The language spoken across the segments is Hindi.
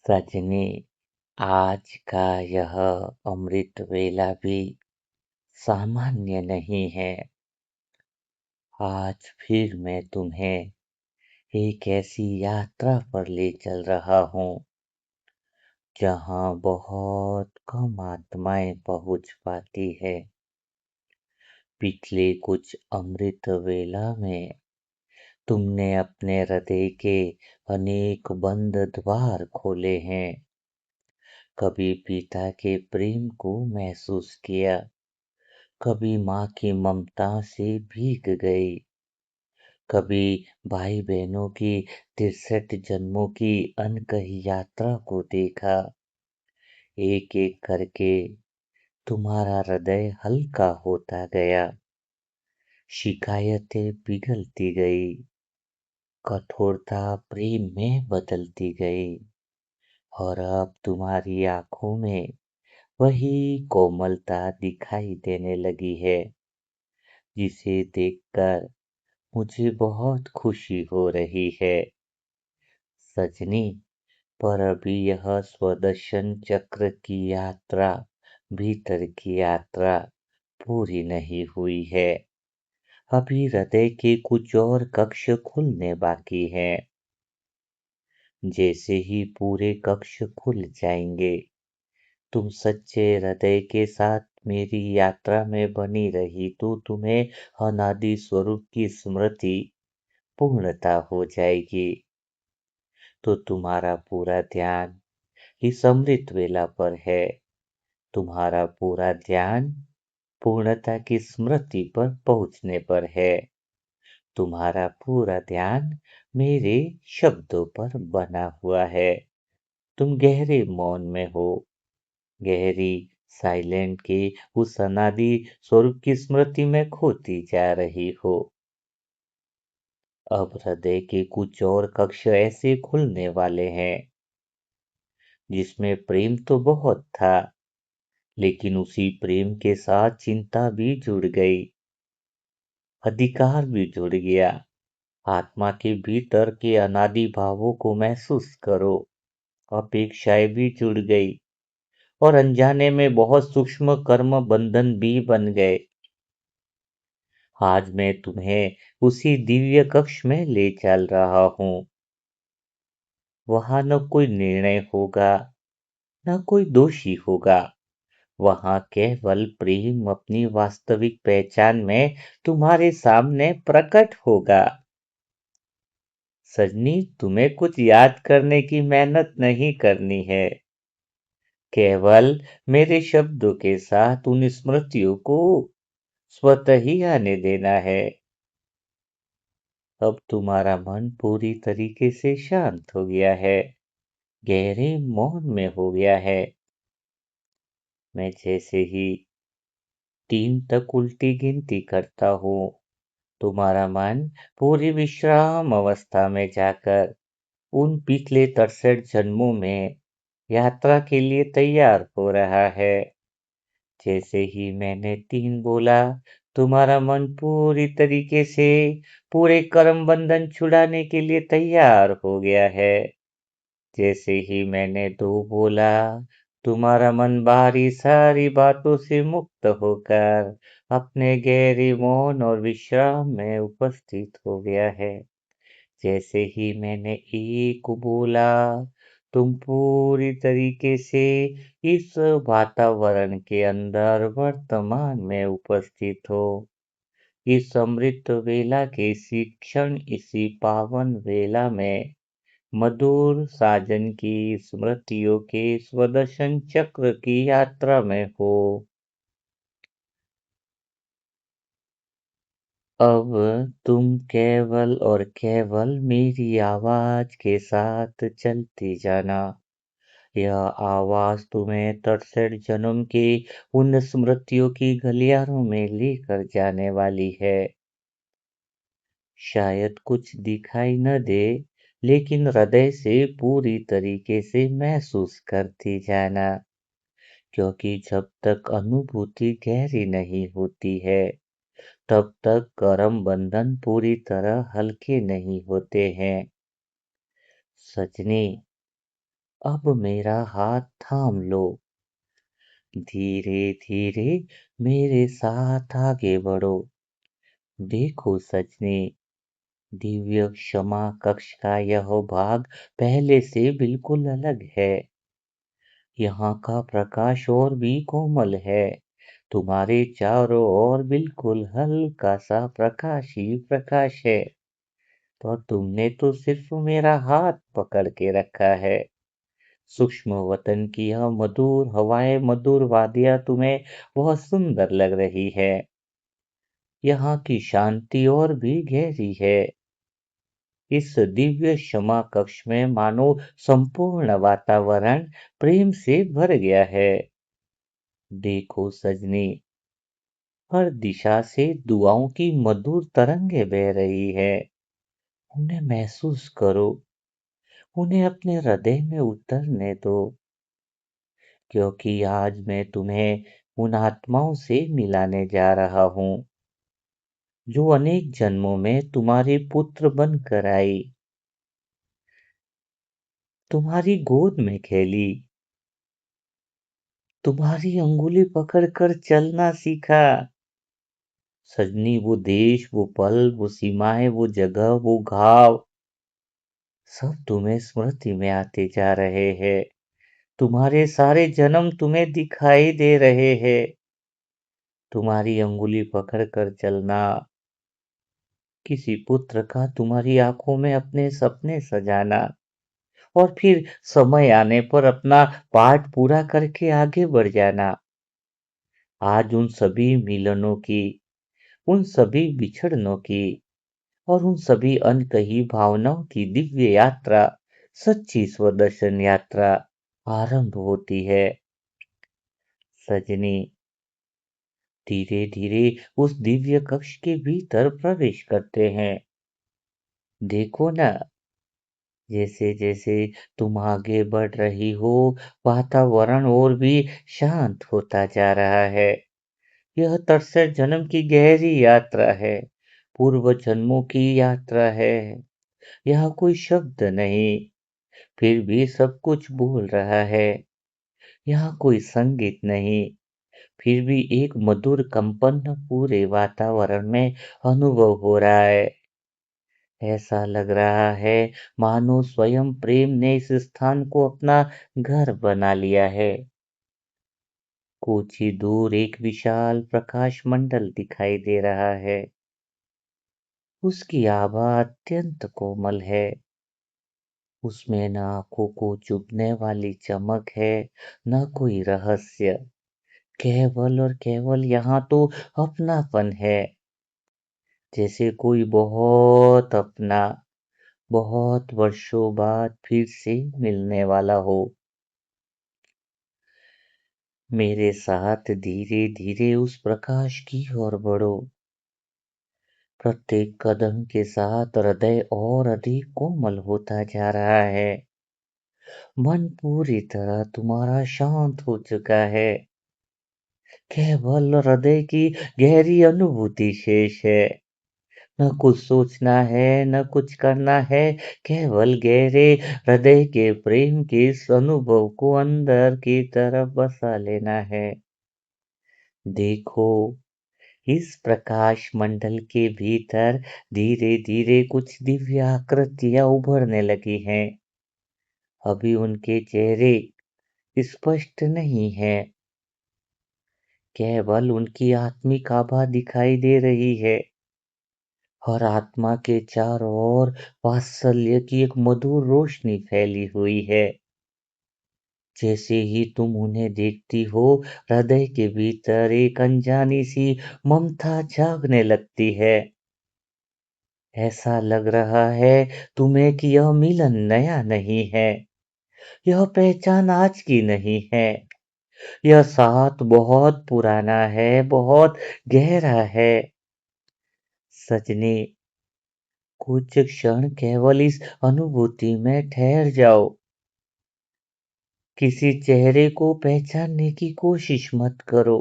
रजनी, आज का यह अमृत वेला भी सामान्य नहीं है। आज फिर मैं तुम्हें एक ऐसी यात्रा पर ले चल रहा हूँ जहाँ बहुत कम आत्माएं पहुँच पाती है। पिछले कुछ अमृत वेला में तुमने अपने हृदय के अनेक बंद द्वार खोले हैं। कभी पिता के प्रेम को महसूस किया, कभी माँ की ममता से भीग गई, कभी भाई बहनों की 63 जन्मों की अनकही यात्रा को देखा। एक एक करके तुम्हारा हृदय हल्का होता गया, शिकायतें पिघलती गई, कठोरता प्रेम में बदलती गई और अब तुम्हारी आंखों में वही कोमलता दिखाई देने लगी है जिसे देखकर मुझे बहुत खुशी हो रही है। सजनी, पर अभी यह स्वदर्शन चक्र की यात्रा, भीतर की यात्रा पूरी नहीं हुई है। अभी हृदय के कुछ और कक्ष खुलने बाकी हैं। जैसे ही पूरे कक्ष खुल जाएंगे, तुम सच्चे हृदय के साथ मेरी यात्रा में बनी रही तो तुम्हें अनादि स्वरूप की स्मृति पूर्णता हो जाएगी। तो तुम्हारा पूरा ध्यान इस अमृत वेला पर है। तुम्हारा पूरा ध्यान पूर्णता की स्मृति पर पहुंचने पर है। तुम्हारा पूरा ध्यान मेरे शब्दों पर बना हुआ है। तुम गहरे मौन में हो, गहरी साइलेंट के उस अनादि स्वरूप की स्मृति में खोती जा रही हो। अब हृदय के कुछ और कक्ष ऐसे खुलने वाले हैं जिसमें प्रेम तो बहुत था, लेकिन उसी प्रेम के साथ चिंता भी जुड़ गई, अधिकार भी जुड़ गया। आत्मा के भीतर के अनादि भावों को महसूस करो, अपेक्षाएं भी जुड़ गई और अनजाने में बहुत सूक्ष्म कर्म बंधन भी बन गए। आज मैं तुम्हें उसी दिव्य कक्ष में ले चल रहा हूँ। वहां न कोई निर्णय होगा, न कोई दोषी होगा। वहां केवल प्रेम अपनी वास्तविक पहचान में तुम्हारे सामने प्रकट होगा। सजनी, तुम्हें कुछ याद करने की मेहनत नहीं करनी है। केवल मेरे शब्दों के साथ उन स्मृतियों को स्वतः ही आने देना है। अब तुम्हारा मन पूरी तरीके से शांत हो गया है, गहरे मौन में हो गया है। मैं जैसे ही 3 तक उल्टी गिनती करता हूँ, तुम्हारा मन पूरी विश्राम अवस्था में जाकर उन पिछले 63 जन्मों में यात्रा के लिए तैयार हो रहा है। जैसे ही मैंने 3 बोला, तुम्हारा मन पूरी तरीके से पूरे कर्म बंधन छुड़ाने के लिए तैयार हो गया है। जैसे ही मैंने 2 बोला, तुम्हारा मन बाहरी सारी बातों से मुक्त होकर अपने गहरे मौन और विश्राम में उपस्थित हो गया है। जैसे ही मैंने 1 बोला, तुम पूरी तरीके से इस वातावरण के अंदर वर्तमान में उपस्थित हो। इस अमृत वेला के इसी क्षण, इसी पावन वेला में मधुर साजन की स्मृतियों के स्वदर्शन चक्र की यात्रा में हो। अब तुम केवल और केवल मेरी आवाज के साथ चलती जाना। यह आवाज तुम्हें 63 जन्म के उन स्मृतियों की गलियारों में लेकर जाने वाली है। शायद कुछ दिखाई न दे, लेकिन हृदय से पूरी तरीके से महसूस करती जाना, क्योंकि जब तक अनुभूति गहरी नहीं होती है, तब तक कर्म बंधन पूरी तरह हल्के नहीं होते हैं। सजनी, अब मेरा हाथ थाम लो, धीरे धीरे मेरे साथ आगे बढ़ो। देखो सजनी, दिव्य क्षमा कक्ष का यह भाग पहले से बिल्कुल अलग है। यहाँ का प्रकाश और भी कोमल है। तुम्हारे चारों ओर बिल्कुल हल्का सा प्रकाश ही प्रकाश है। तो तुमने तो सिर्फ मेरा हाथ पकड़ के रखा है। सूक्ष्म वतन की यह मधुर हवाएं, मधुर वादियां तुम्हें बहुत सुंदर लग रही है। यहाँ की शांति और भी गहरी है। इस दिव्य क्षमा कक्ष में मानो संपूर्ण वातावरण प्रेम से भर गया है। देखो सजनी, हर दिशा से दुआओं की मधुर तरंगें बह रही है। उन्हें महसूस करो, उन्हें अपने हृदय में उतरने दो, क्योंकि आज मैं तुम्हें उन आत्माओं से मिलाने जा रहा हूँ जो अनेक जन्मों में तुम्हारे पुत्र बनकर आई, तुम्हारी गोद में खेली, तुम्हारी अंगुली पकड़कर चलना सीखा। सजनी, वो देश, वो पल, वो सीमाएं, वो जगह, वो घाव, सब तुम्हें स्मृति में आते जा रहे हैं। तुम्हारे सारे जन्म तुम्हें दिखाई दे रहे हैं। तुम्हारी अंगुली पकड़कर चलना, किसी पुत्र का तुम्हारी आंखों में अपने सपने सजाना, और फिर समय आने पर अपना पाठ पूरा करके आगे बढ़ जाना। आज उन सभी मिलनों की, उन सभी बिछड़नों की और उन सभी अनकही भावनाओं की दिव्य यात्रा, सच्ची स्वदर्शन यात्रा आरंभ होती है। सजनी, धीरे धीरे उस दिव्य कक्ष के भीतर प्रवेश करते हैं। देखो ना, जैसे जैसे तुम आगे बढ़ रही हो, वातावरण और भी शांत होता जा रहा है। यह 63 जन्म की गहरी यात्रा है, पूर्व जन्मों की यात्रा है। यहाँ कोई शब्द नहीं, फिर भी सब कुछ बोल रहा है। यहाँ कोई संगीत नहीं, फिर भी एक मधुर कंपन पूरे वातावरण में अनुभव हो रहा है। ऐसा लग रहा है मानो स्वयं प्रेम ने इस स्थान को अपना घर बना लिया है। कुछ ही दूर एक विशाल प्रकाश मंडल दिखाई दे रहा है। उसकी आभा अत्यंत कोमल है। उसमें न आंखों को चुभने वाली चमक है, न कोई रहस्य। केवल और केवल यहाँ तो अपनापन है। जैसे कोई बहुत अपना, बहुत वर्षों बाद फिर से मिलने वाला हो। मेरे साथ धीरे धीरे उस प्रकाश की ओर बढ़ो। प्रत्येक कदम के साथ हृदय और अधिक कोमल होता जा रहा है। मन पूरी तरह तुम्हारा शांत हो चुका है। केवल हृदय की गहरी अनुभूति शेष है। न कुछ सोचना है, न कुछ करना है, केवल गहरे हृदय के प्रेम के इस अनुभव को अंदर की तरफ बसा लेना है। देखो, इस प्रकाश मंडल के भीतर धीरे धीरे कुछ दिव्य आकृतियां उभरने लगी हैं। अभी उनके चेहरे स्पष्ट नहीं है, केवल उनकी आत्मिक आभा दिखाई दे रही है। और आत्मा के चारों ओर वात्सल्य की एक मधुर रोशनी फैली हुई है। जैसे ही तुम उन्हें देखती हो, हृदय के भीतर एक अनजानी सी ममता जागने लगती है। ऐसा लग रहा है तुम्हें कि यह मिलन नया नहीं है, यह पहचान आज की नहीं है, यह साथ बहुत पुराना है, बहुत गहरा है। सजनी, कुछ क्षण केवल इस अनुभूति में ठहर जाओ। किसी चेहरे को पहचानने की कोशिश मत करो।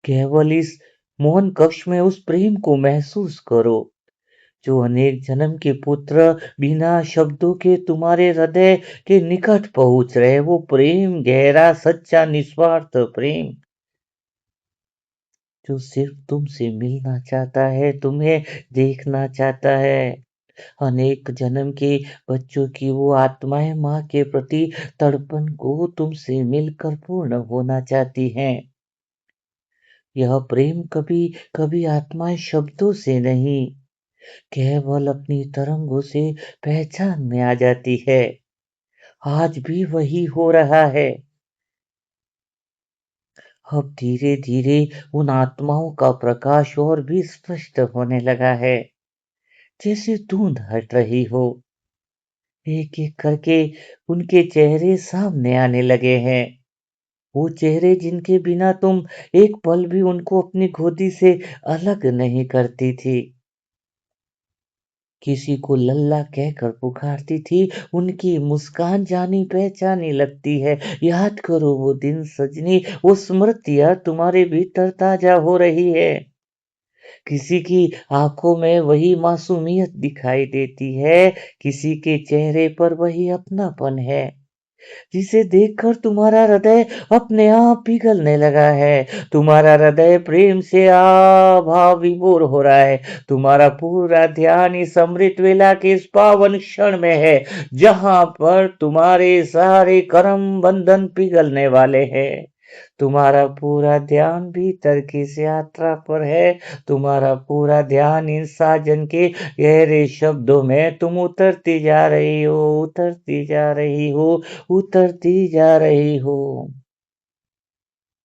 केवल इस मौन कक्ष में उस प्रेम को महसूस करो जो अनेक जन्म के पुत्र बिना शब्दों के तुम्हारे हृदय के निकट पहुंच रहे, वो प्रेम गहरा सच्चा निस्वार्थ प्रेम जो सिर्फ तुमसे मिलना चाहता है, तुम्हें देखना चाहता है। अनेक जन्म के बच्चों की वो आत्माएं माँ के प्रति तड़पन को तुमसे मिलकर पूर्ण होना चाहती हैं। यह प्रेम कभी कभी आत्माएं शब्दों से नहीं, केवल अपनी तरंगों से पहचान में आ जाती है। आज भी वही हो रहा है। अब धीरे धीरे उन आत्माओं का प्रकाश और भी स्पष्ट होने लगा है, जैसे धुंध हट रही हो। एक एक करके उनके चेहरे सामने आने लगे हैं। वो चेहरे जिनके बिना तुम एक पल भी उनको अपनी गोदी से अलग नहीं करती थी। किसी को लल्ला कहकर पुकारती थी, उनकी मुस्कान जानी पहचानी लगती है। याद करो वो दिन सजनी, वो स्मृतियाँ तुम्हारे भीतर ताजा हो रही है। किसी की आंखों में वही मासूमियत दिखाई देती है, किसी के चेहरे पर वही अपनापन है, जिसे देखकर तुम्हारा हृदय अपने आप पिघलने लगा है। तुम्हारा हृदय प्रेम से भाव विभोर हो रहा है। तुम्हारा पूरा ध्यान इस अमृत वेला के इस पावन क्षण में है, जहां पर तुम्हारे सारे कर्म बंधन पिघलने वाले हैं। तुम्हारा पूरा ध्यान भीतर की इस यात्रा पर है। तुम्हारा पूरा ध्यान इन साजन के गहरे शब्दों में तुम उतरती जा रही हो, उतरती जा रही हो, उतरती जा रही हो।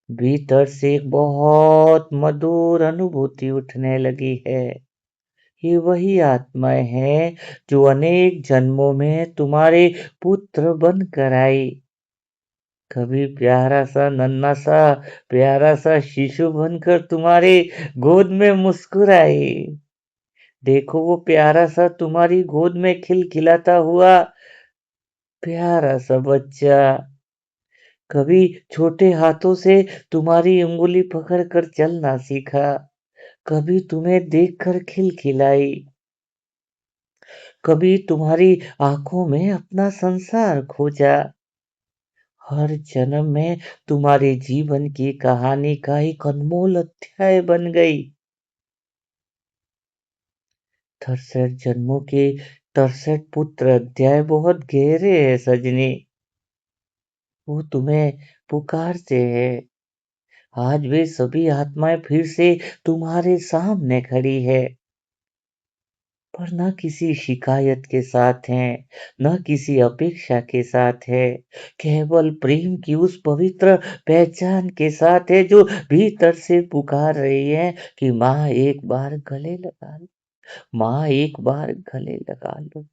भीतर से एक बहुत मधुर अनुभूति उठने लगी है। ये वही आत्माएं हैं जो अनेक जन्मों में तुम्हारे पुत्र बनकर आई। कभी प्यारा सा नन्हा सा प्यारा सा शिशु बनकर तुम्हारे गोद में मुस्कुराई। देखो वो प्यारा सा तुम्हारी गोद में खिलखिलाता हुआ प्यारा सा बच्चा। कभी छोटे हाथों से तुम्हारी उंगली पकड़कर चलना सीखा, कभी तुम्हें देखकर खिलखिलाई, कभी तुम्हारी आंखों में अपना संसार खोजा। हर जन्म में तुम्हारे जीवन की कहानी का एक अनमोल अध्याय बन गई। 63 जन्मों के 63 पुत्र अध्याय बहुत गहरे हैं सजनी। वो तुम्हें पुकारते हैं। आज वे सभी आत्माएं फिर से तुम्हारे सामने खड़ी है, पर न किसी शिकायत के साथ हैं, न किसी अपेक्षा के साथ है, केवल प्रेम की उस पवित्र पहचान के साथ है जो भीतर से पुकार रही है कि माँ एक बार गले लगा लो, माँ एक बार गले लगा लो।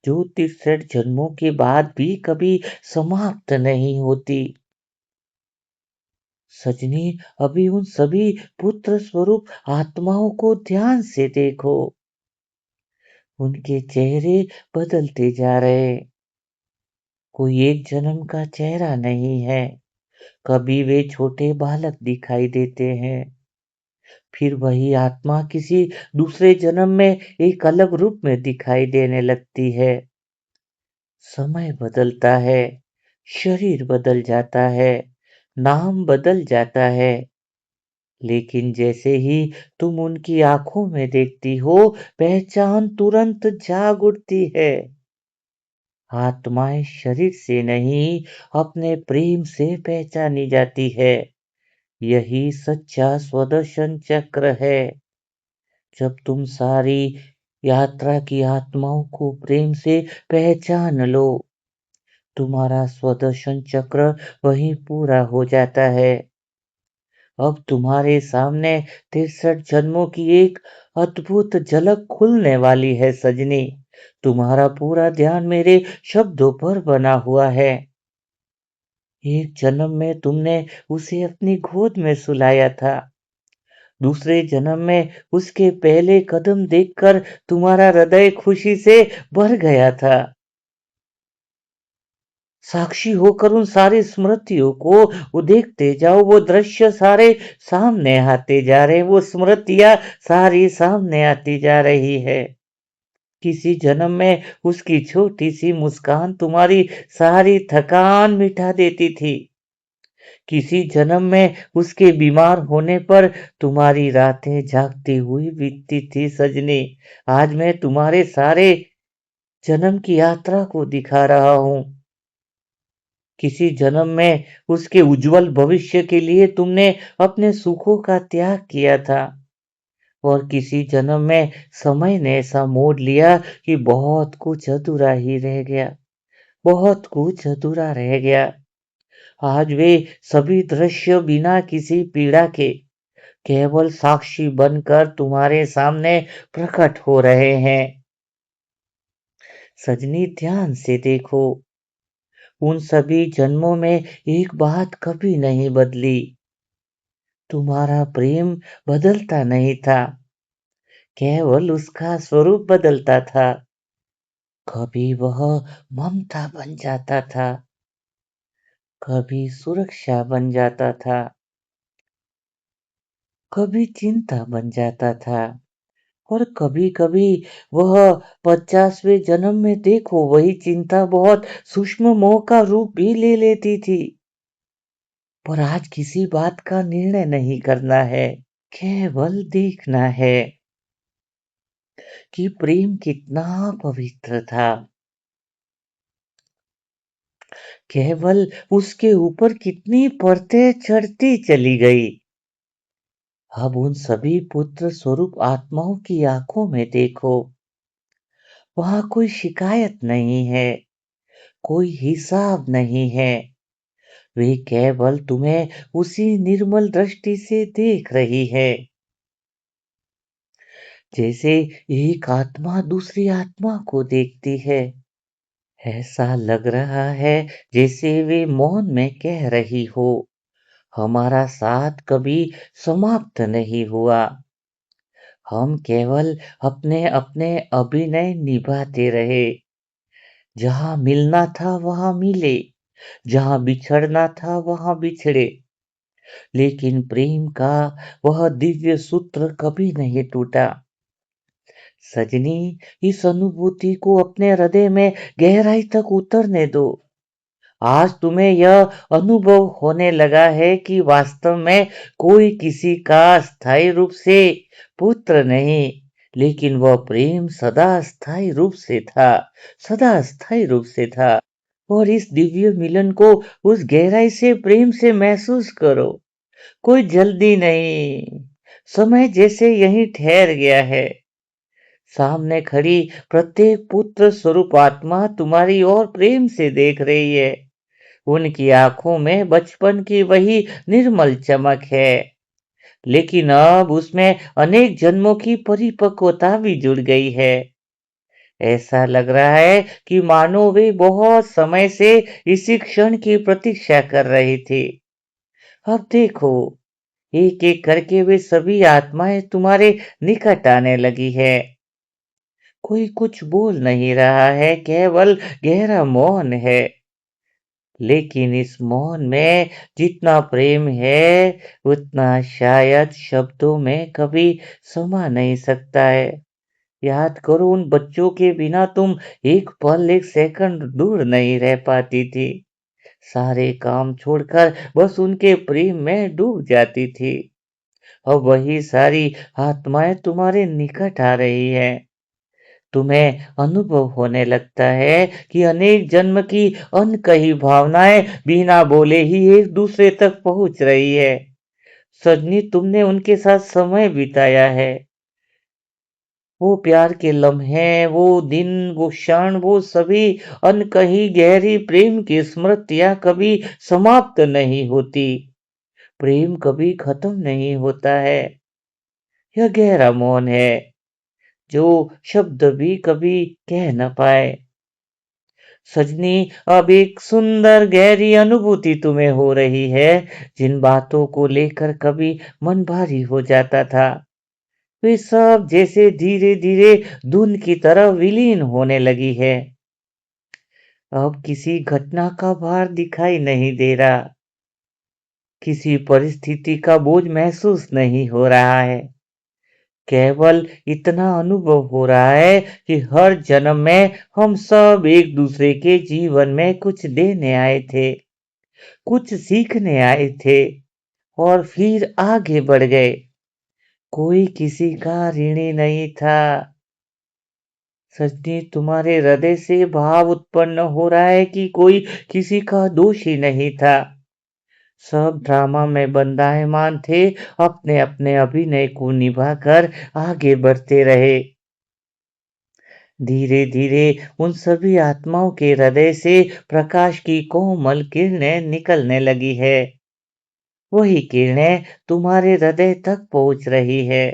जो 63 जन्मों के बाद भी कभी समाप्त नहीं होती। सजनी, अभी उन सभी पुत्र स्वरूप आत्माओं को ध्यान से देखो। उनके चेहरे बदलते जा रहे। कोई एक जन्म का चेहरा नहीं है। कभी वे छोटे बालक दिखाई देते हैं, फिर वही आत्मा किसी दूसरे जन्म में एक अलग रूप में दिखाई देने लगती है। समय बदलता है, शरीर बदल जाता है, नाम बदल जाता है, लेकिन जैसे ही तुम उनकी आंखों में देखती हो, पहचान तुरंत जाग उठती है। आत्माएं शरीर से नहीं, अपने प्रेम से पहचानी जाती है। यही सच्चा स्वदर्शन चक्र है। जब तुम सारी यात्रा की आत्माओं को प्रेम से पहचान लो, तुम्हारा स्वदर्शन चक्र वहीं पूरा हो जाता है। अब तुम्हारे सामने 63 जन्मों की एक अद्भुत झलक खुलने वाली है सजनी। तुम्हारा पूरा ध्यान मेरे शब्दों पर बना हुआ है। एक जन्म में तुमने उसे अपनी गोद में सुलाया था। दूसरे जन्म में उसके पहले कदम देखकर तुम्हारा हृदय खुशी से भर गया था। साक्षी होकर उन सारी स्मृतियों को वो देखते जाओ, वो दृश्य सारे सामने आते जा रहे, वो स्मृतियाँ सारी सामने आती जा रही है। किसी जन्म में उसकी छोटी-सी मुस्कान तुम्हारी सारी थकान मिटा देती थी। किसी जन्म में उसके बीमार होने पर तुम्हारी रातें जागती हुई बीतती थी सजनी। आज मैं तुम्हारे सारे जन्म की यात्रा को दिखा रहा हूँ। किसी जन्म में उसके उज्जवल भविष्य के लिए तुमने अपने सुखों का त्याग किया था और किसी जन्म में समय ने ऐसा मोड़ लिया कि बहुत कुछ अधूरा ही रह गया, बहुत कुछ अधूरा रह गया। आज वे सभी दृश्य बिना किसी पीड़ा के केवल साक्षी बनकर तुम्हारे सामने प्रकट हो रहे हैं। सजनी, ध्यान से देखो, उन सभी जन्मों में एक बात कभी नहीं बदली। तुम्हारा प्रेम बदलता नहीं था, केवल उसका स्वरूप बदलता था। कभी वह ममता बन जाता था, कभी सुरक्षा बन जाता था, कभी चिंता बन जाता था और कभी-कभी वह 50वें जन्म में देखो वही चिंता बहुत सूक्ष्म मोह का रूप भी ले लेती थी। पर आज किसी बात का निर्णय नहीं करना है, केवल देखना है कि प्रेम कितना पवित्र था। केवल उसके ऊपर कितनी परतें चढ़ती चली गई। अब उन सभी पुत्र स्वरूप आत्माओं की आंखों में देखो, वहां कोई शिकायत नहीं है, कोई हिसाब नहीं है। वे केवल तुम्हें उसी निर्मल दृष्टि से देख रही है, जैसे एक आत्मा दूसरी आत्मा को देखती है। ऐसा लग रहा है जैसे वे मौन में कह रही हो, हमारा साथ कभी समाप्त नहीं हुआ। हम केवल अपने अपने अभिनय निभाते रहे। जहां मिलना था वहां मिले, जहां बिछड़ना था वहां बिछड़े, लेकिन प्रेम का वह दिव्य सूत्र कभी नहीं टूटा। सजनी, इस अनुभूति को अपने हृदय में गहराई तक उतरने दो। आज तुम्हें यह अनुभव होने लगा है कि वास्तव में कोई किसी का स्थायी रूप से पुत्र नहीं, लेकिन वह प्रेम सदा स्थायी रूप से था, सदा स्थायी रूप से था। और इस दिव्य मिलन को उस गहराई से प्रेम से महसूस करो। कोई जल्दी नहीं, समय जैसे यहीं ठहर गया है। सामने खड़ी प्रत्येक पुत्र स्वरूप आत्मा तुम्हारी ओर प्रेम से देख रही है। उनकी आंखों में बचपन की वही निर्मल चमक है, लेकिन अब उसमें अनेक जन्मों की परिपक्वता भी जुड़ गई है। ऐसा लग रहा है कि मानो वे बहुत समय से इसी क्षण की प्रतीक्षा कर रही थी। अब देखो, एक एक करके वे सभी आत्माएं तुम्हारे निकट आने लगी है। कोई कुछ बोल नहीं रहा है, केवल गहरा मौन है। लेकिन इस मौन में जितना प्रेम है, उतना शायद शब्दों में कभी समा नहीं सकता है। याद करो, उन बच्चों के बिना तुम एक पल, एक सेकंड दूर नहीं रह पाती थी। सारे काम छोड़कर बस उनके प्रेम में डूब जाती थी। अब वही सारी आत्माएं तुम्हारे निकट आ रही हैं। तुम्हें अनुभव होने लगता है कि अनेक जन्म की अनकही भावनाएं बिना बोले ही एक दूसरे तक पहुंच रही है। सजनी, तुमने उनके साथ समय बिताया है। वो प्यार के लम्हे, वो दिन, वो क्षण, वो सभी अनकही गहरी प्रेम की स्मृतियां कभी समाप्त नहीं होती। प्रेम कभी खत्म नहीं होता है। यह गहरा मौन है जो शब्द भी कभी कह न पाए। सजनी, अब एक सुंदर गहरी अनुभूति तुम्हें हो रही है। जिन बातों को लेकर कभी मन भारी हो जाता था, वे सब जैसे धीरे धीरे धुन की तरह विलीन होने लगी है। अब किसी घटना का भार दिखाई नहीं दे रहा, किसी परिस्थिति का बोझ महसूस नहीं हो रहा है। केवल इतना अनुभव हो रहा है कि हर जन्म में हम सब एक दूसरे के जीवन में कुछ देने आए थे, कुछ सीखने आए थे और फिर आगे बढ़ गए। कोई किसी का ऋणी नहीं था। सचनी तुम्हारे हृदय से भाव उत्पन्न हो रहा है कि कोई किसी का दोषी नहीं था। सब ड्रामा में बंदायमान थे, अपने अपने अभिनय को निभाकर आगे बढ़ते रहे। धीरे धीरे उन सभी आत्माओं के हृदय से प्रकाश की कोमल किरणें निकलने लगी है। वही किरणें तुम्हारे हृदय तक पहुंच रही है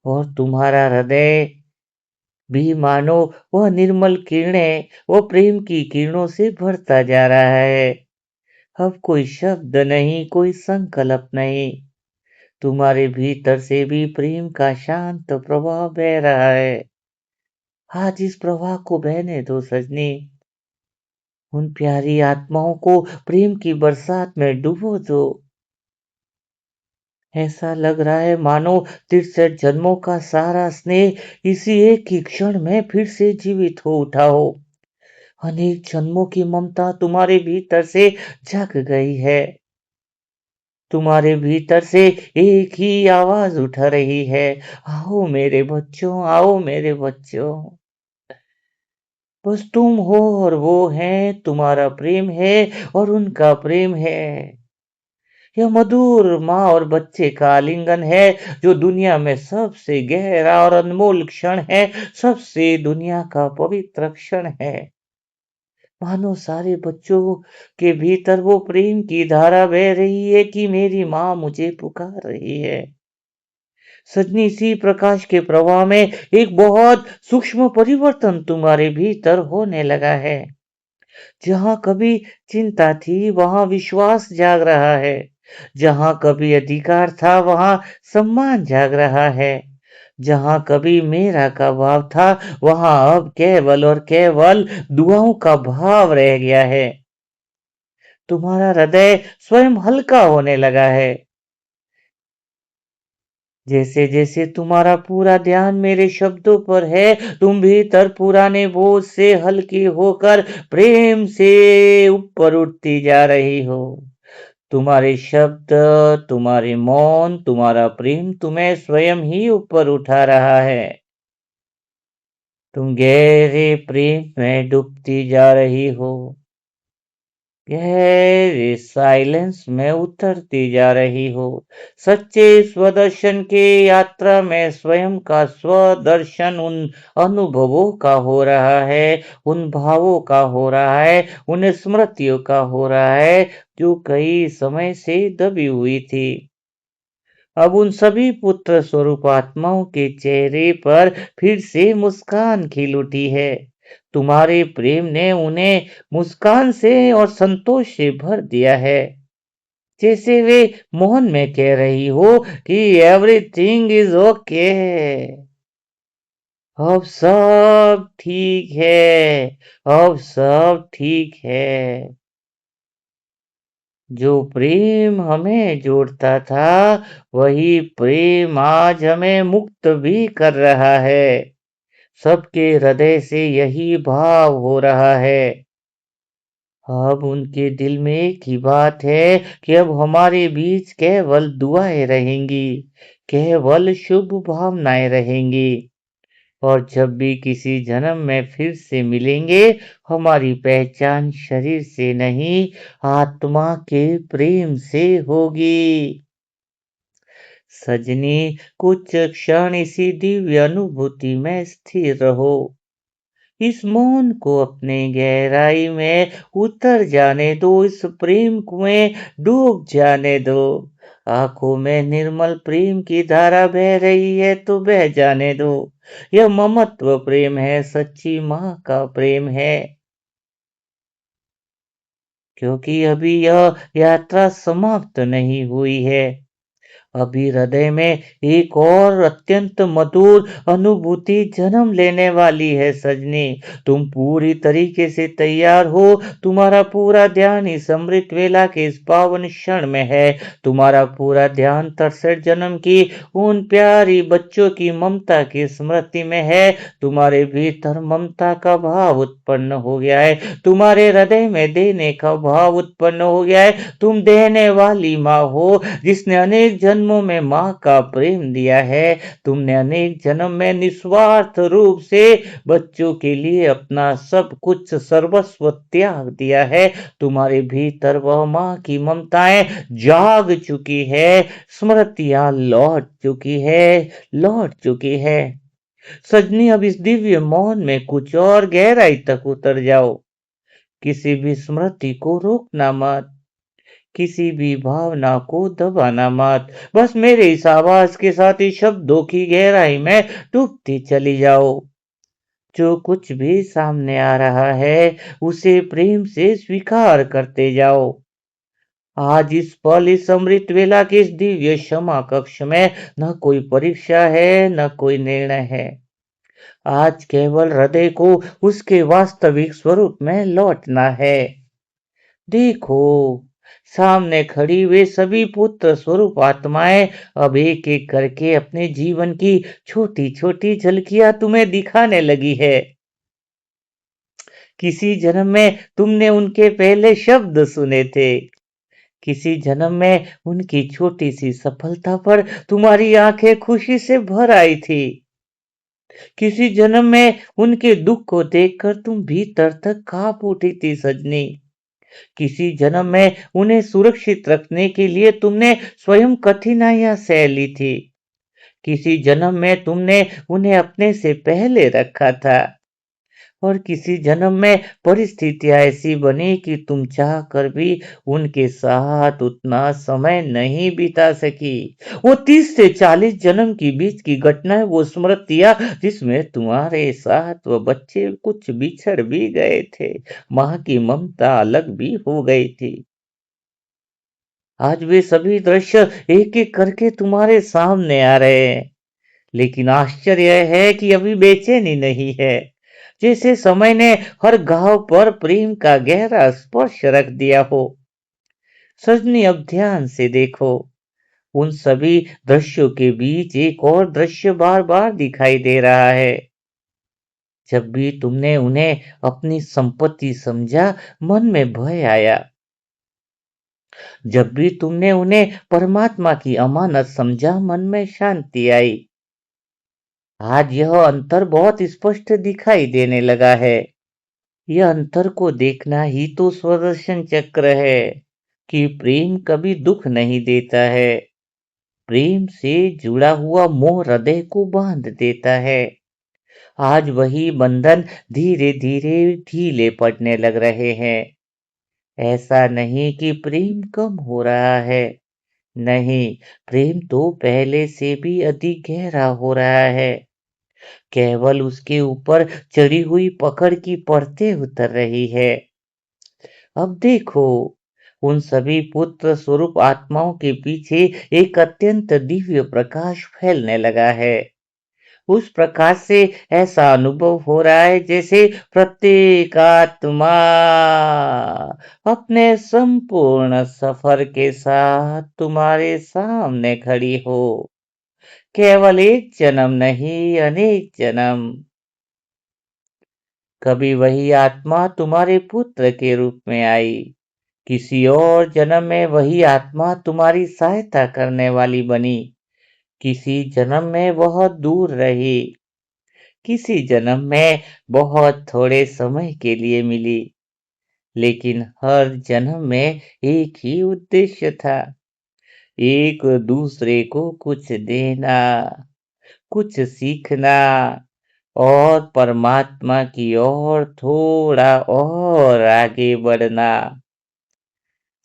और तुम्हारा हृदय भी मानो वह निर्मल किरणें, वो प्रेम की किरणों से भरता जा रहा है। अब कोई शब्द नहीं, कोई संकल्प नहीं, तुम्हारे भीतर से भी प्रेम का शांत प्रवाह बह रहा है। आज इस प्रवाह को बहने दो सजनी। उन प्यारी आत्माओं को प्रेम की बरसात में डुबो दो। ऐसा लग रहा है मानो 63 जन्मों का सारा स्नेह इसी एक ही क्षण में फिर से जीवित हो उठा हो। अनेक जन्मों की ममता तुम्हारे भीतर से जग गई है। तुम्हारे भीतर से एक ही आवाज उठ रही है, आओ मेरे बच्चों, आओ मेरे बच्चों। बस तुम हो और वो है, तुम्हारा प्रेम है और उनका प्रेम है। यह मधुर माँ और बच्चे का आलिंगन है, जो दुनिया में सबसे गहरा और अनमोल क्षण है, सबसे दुनिया का पवित्र क्षण है। मानो सारे बच्चों के भीतर वो प्रेम की धारा बह रही है कि मेरी माँ मुझे पुकार रही है। सजनी, इसी प्रकाश के प्रवाह में एक बहुत सूक्ष्म परिवर्तन तुम्हारे भीतर होने लगा है। जहां कभी चिंता थी, वहां विश्वास जाग रहा है। जहां कभी अधिकार था, वहां सम्मान जाग रहा है। जहां कभी मेरा का भाव था, वहां अब केवल और केवल दुआओं का भाव रह गया है। तुम्हारा हृदय स्वयं हल्का होने लगा है। जैसे जैसे तुम्हारा पूरा ध्यान मेरे शब्दों पर है, तुम भीतर पुराने बोझ से हल्की होकर प्रेम से ऊपर उठती जा रही हो। तुम्हारे शब्द, तुम्हारे मौन, तुम्हारा प्रेम तुम्हें स्वयं ही ऊपर उठा रहा है। तुम गहरे प्रेम में डूबती जा रही हो, गहरे साइलेंस में उतरती जा रही हो। सच्चे स्वदर्शन की यात्रा में स्वयं का स्वदर्शन उन अनुभवों का हो रहा है, उन भावों का हो रहा है, उन स्मृतियों का हो रहा है जो कई समय से दबी हुई थी। अब उन सभी पुत्र स्वरूप आत्माओं के चेहरे पर फिर से मुस्कान खिल उठी है। तुम्हारे प्रेम ने उन्हें मुस्कान से और संतोष से भर दिया है। जैसे वे मौन में कह रही हो कि एवरीथिंग इज ओके। अब सब ठीक है, अब सब ठीक है। जो प्रेम हमें जोड़ता था, वही प्रेम आज हमें मुक्त भी कर रहा है। सबके हृदय से यही भाव हो रहा है। अब उनके दिल में एक ही बात है कि अब हमारे बीच केवल दुआएं रहेंगी, केवल शुभ भावनाएं रहेंगी। और जब भी किसी जन्म में फिर से मिलेंगे, हमारी पहचान शरीर से नहीं, आत्मा के प्रेम से होगी। सजनी, कुछ क्षण इसी दिव्य अनुभूति में स्थिर रहो। इस मौन को अपने गहराई में उतर जाने दो, इस प्रेम कुएं डूब जाने दो। आंखों में निर्मल प्रेम की धारा बह रही है तो बह जाने दो। यह ममत्व प्रेम है, सच्ची माँ का प्रेम है। क्योंकि अभी यह यात्रा समाप्त नहीं हुई है। अभी हृदय में एक और अत्यंत मधुर अनुभूति जन्म लेने वाली है सजनी। तुम पूरी तरीके से तैयार हो। तुम्हारा पूरा ध्यान इस अमृत वेला के इस पावन क्षण में है। तुम्हारा पूरा ध्यान 63 जन्म की उन प्यारी बच्चों की ममता की स्मृति में है। तुम्हारे भीतर ममता का भाव उत्पन्न हो गया है। तुम्हारे हृदय में देने का भाव उत्पन्न हो गया है। तुम देने वाली माँ हो जिसने अनेक जन्मों में माँ का प्रेम दिया है। तुमने अनेक जन्म में निस्वार्थ रूप से बच्चों के लिए अपना सब कुछ सर्वस्व त्याग दिया है। तुम्हारे भीतर वह माँ की ममताएं जाग चुकी है। स्मृतियां लौट चुकी है। सजनी, अब इस दिव्य मौन में कुछ और गहराई तक उतर जाओ। किसी भी स्मृति को रोकना मत। किसी भी भावना को दबाना मत। बस मेरे इस आवाज के साथ ही शब्दों की गहराई में डूबती चली जाओ। जो कुछ भी सामने आ रहा है उसे प्रेम से स्वीकार करते जाओ। आज इस पल इस अमृत वेला के इस दिव्य क्षमा कक्ष में न कोई परीक्षा है न कोई निर्णय है। आज केवल हृदय को उसके वास्तविक स्वरूप में लौटना है। देखो, सामने खड़ी वे सभी पुत्र स्वरूप आत्माएं अब एक एक करके अपने जीवन की छोटी छोटी झलकियां तुम्हें दिखाने लगी है। किसी जन्म में तुमने उनके पहले शब्द सुने थे। किसी जन्म में उनकी छोटी सी सफलता पर तुम्हारी आंखें खुशी से भर आई थी। किसी जन्म में उनके दुख को देखकर तुम भीतर तक कांप उठी थी सजनी। किसी जन्म में उन्हें सुरक्षित रखने के लिए तुमने स्वयं कठिनाइयां सह ली थी। किसी जन्म में तुमने उन्हें अपने से पहले रखा था। और किसी जन्म में परिस्थितियां ऐसी बनी कि तुम चाह कर भी उनके साथ उतना समय नहीं बिता सकी। वो 30 से 40 जन्म के बीच की घटनाएं, वो स्मृतियां जिसमें तुम्हारे साथ वो बच्चे कुछ बिछड़ भी गए थे। माँ की ममता अलग भी हो गई थी। आज वे सभी दृश्य एक एक करके तुम्हारे सामने आ रहे हैं। लेकिन आश्चर्य यह है कि अभी बेचैनी नहीं है। जैसे समय ने हर घाव पर प्रेम का गहरा स्पर्श रख दिया हो। सजनी, अब ध्यान से देखो। उन सभी दृश्यों के बीच एक और दृश्य बार बार दिखाई दे रहा है। जब भी तुमने उन्हें अपनी संपत्ति समझा, मन में भय आया। जब भी तुमने उन्हें परमात्मा की अमानत समझा, मन में शांति आई। आज यह अंतर बहुत स्पष्ट दिखाई देने लगा है। यह अंतर को देखना ही तो स्वदर्शन चक्र है कि प्रेम कभी दुख नहीं देता है। प्रेम से जुड़ा हुआ मोह हृदय को बांध देता है। आज वही बंधन धीरे धीरे ढीले पड़ने लग रहे हैं। ऐसा नहीं कि प्रेम कम हो रहा है। नहीं, प्रेम तो पहले से भी अधिक गहरा हो रहा है। केवल उसके ऊपर चढ़ी हुई पकड़ की परतें उतर रही है। अब देखो, उन सभी पुत्र स्वरूप आत्माओं के पीछे एक अत्यंत दिव्य प्रकाश फैलने लगा है। उस प्रकाश से ऐसा अनुभव हो रहा है जैसे प्रत्येक आत्मा अपने संपूर्ण सफर के साथ तुम्हारे सामने खड़ी हो। केवल एक जन्म नहीं, अनेक जन्म। कभी वही आत्मा तुम्हारे पुत्र के रूप में आई। किसी और जन्म में वही आत्मा तुम्हारी सहायता करने वाली बनी। किसी जन्म में बहुत दूर रही। किसी जन्म में बहुत थोड़े समय के लिए मिली। लेकिन हर जन्म में एक ही उद्देश्य था। एक दूसरे को कुछ देना, कुछ सीखना और परमात्मा की ओर थोड़ा और आगे बढ़ना।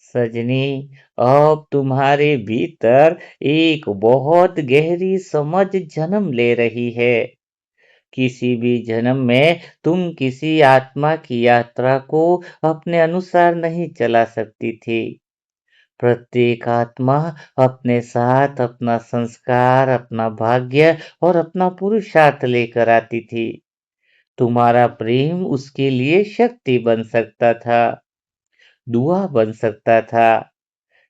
सजनी, अब तुम्हारे भीतर एक बहुत गहरी समझ जन्म ले रही है। किसी भी जन्म में तुम किसी आत्मा की यात्रा को अपने अनुसार नहीं चला सकती थी। प्रत्येक आत्मा अपने साथ अपना संस्कार, अपना भाग्य और अपना पुरुषार्थ लेकर आती थी। तुम्हारा प्रेम उसके लिए शक्ति बन सकता था, दुआ बन सकता था,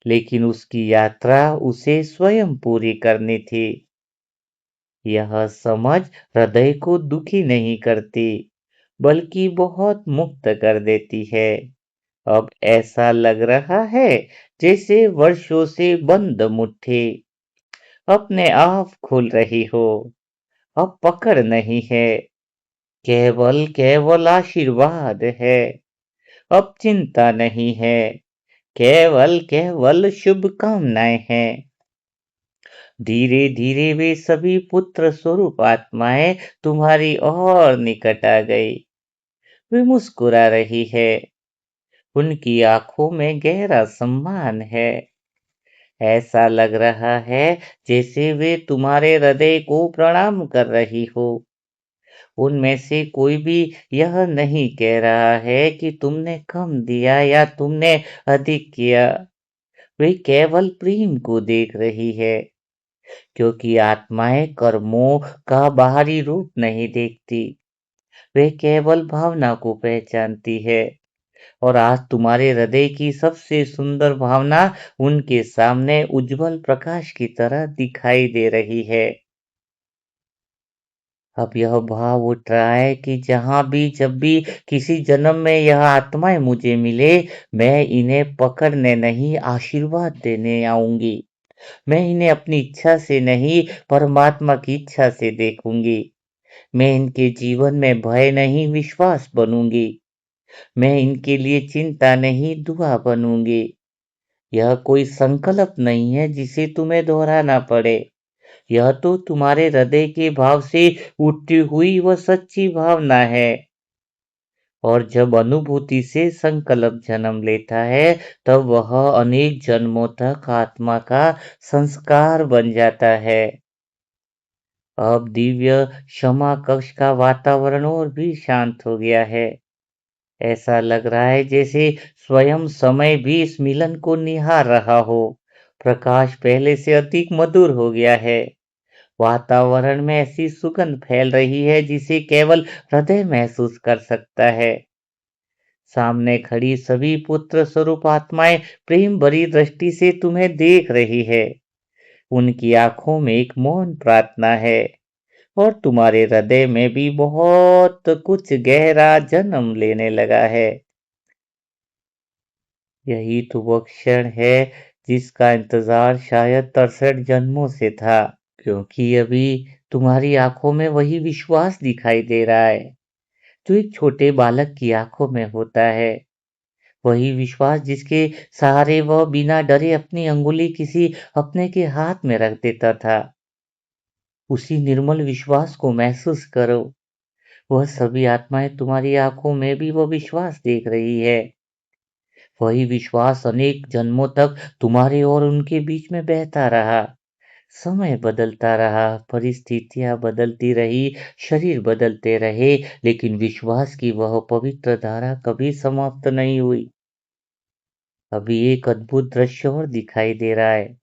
लेकिन उसकी यात्रा उसे स्वयं पूरी करनी थी। यह समझ हृदय को दुखी नहीं करती, बल्कि बहुत मुक्त कर देती है। अब ऐसा लग रहा है जैसे वर्षों से बंद मुट्ठी अपने आप खुल रही हो। अब पकड़ नहीं है, केवल केवल आशीर्वाद है। अब चिंता नहीं है, केवल केवल शुभकामनाएं हैं। धीरे धीरे वे सभी पुत्र स्वरूप आत्माएं तुम्हारी और निकट आ गई। वे मुस्कुरा रही है, उनकी आंखों में गहरा सम्मान है। ऐसा लग रहा है जैसे वे तुम्हारे हृदय को प्रणाम कर रही हो। उनमें से कोई भी यह नहीं कह रहा है कि तुमने कम दिया या तुमने अधिक किया। वे केवल प्रेम को देख रही है, क्योंकि आत्माएं कर्मों का बाहरी रूप नहीं देखती, वे केवल भावना को पहचानती है। और आज तुम्हारे हृदय की सबसे सुंदर भावना उनके सामने उज्जवल प्रकाश की तरह दिखाई दे रही है। अब यह भाव उठ रहा है कि जहाँ भी जब भी किसी जन्म में यह आत्माएं मुझे मिले, मैं इन्हें पकड़ने नहीं आशीर्वाद देने आऊंगी। मैं इन्हें अपनी इच्छा से नहीं परमात्मा की इच्छा से देखूंगी। मैं इनके जीवन में भय नहीं विश्वास बनूंगी। मैं इनके लिए चिंता नहीं दुआ बनूंगी। यह कोई संकल्प नहीं है जिसे तुम्हें दोहराना पड़े। यह तो तुम्हारे हृदय के भाव से उठती हुई वह सच्ची भावना है। और जब अनुभूति से संकल्प जन्म लेता है, तब वह अनेक जन्मों तक आत्मा का संस्कार बन जाता है। अब दिव्य क्षमा कक्ष का वातावरण और भी शांत हो गया है। ऐसा लग रहा है जैसे स्वयं समय भी इस मिलन को निहार रहा हो। प्रकाश पहले से अधिक मधुर हो गया है। वातावरण में ऐसी सुगंध फैल रही है जिसे केवल हृदय महसूस कर सकता है। सामने खड़ी सभी पुत्र स्वरूप आत्माएं प्रेम भरी दृष्टि से तुम्हें देख रही है। उनकी आंखों में एक मौन प्रार्थना है, और तुम्हारे हृदय में भी बहुत कुछ गहरा जन्म लेने लगा है। यही तो वो क्षण है जिसका इंतजार शायद 63 जन्मों से था। क्योंकि अभी तुम्हारी आंखों में वही विश्वास दिखाई दे रहा है जो एक छोटे बालक की आंखों में होता है। वही विश्वास जिसके सहारे वह बिना डरे अपनी अंगुली किसी अपने के हाथ में रख देता था। उसी निर्मल विश्वास को महसूस करो। वह सभी आत्माएं तुम्हारी आंखों में भी वो विश्वास देख रही है। वही विश्वास अनेक जन्मों तक तुम्हारे और उनके बीच में बहता रहा। समय बदलता रहा, परिस्थितियां बदलती रही, शरीर बदलते रहे, लेकिन विश्वास की वह पवित्र धारा कभी समाप्त नहीं हुई। अभी एक अद्भुत दृश्य और दिखाई दे रहा है।